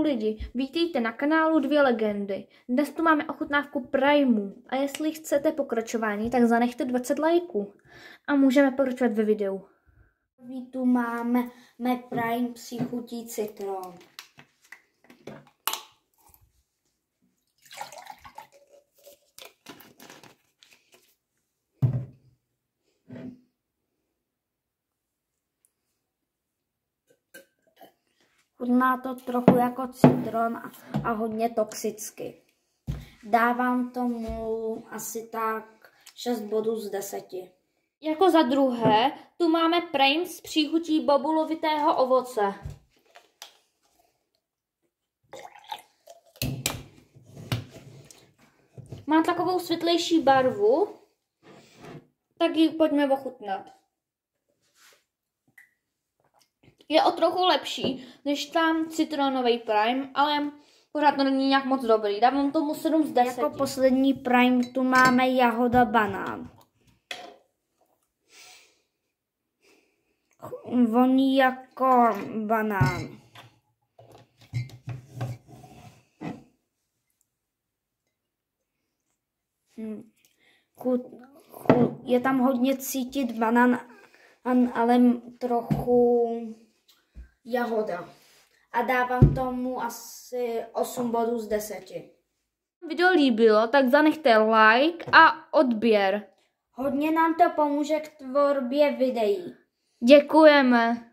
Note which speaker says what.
Speaker 1: lidi, vítejte na kanálu Dvě legendy. Dnes tu máme ochutnávku Primeu a jestli chcete pokračování, tak zanechte 20 lajků a můžeme pokračovat ve videu.
Speaker 2: Tu máme Prime příchutí citron. Chutná to trochu jako citron a hodně toxicky. Dávám tomu asi tak 6 bodů z 10.
Speaker 1: Jako za druhé, tu máme Prime s příchutí bobulovitého ovoce. Má takovou světlejší barvu, tak ji pojďme ochutnat. Je o trochu lepší než tam citronový Prime, ale pořád to není nějak moc dobrý. Dávám tomu 7 z 10.
Speaker 2: Jako poslední Prime tu máme jahoda banán. Voní jako banán. Je tam hodně cítit banán, ale trochu jahoda. A dávám tomu asi 8 bodů z 10.
Speaker 1: Video líbilo, tak zanechte like a odběr.
Speaker 2: Hodně nám to pomůže k tvorbě videí.
Speaker 1: Děkujeme.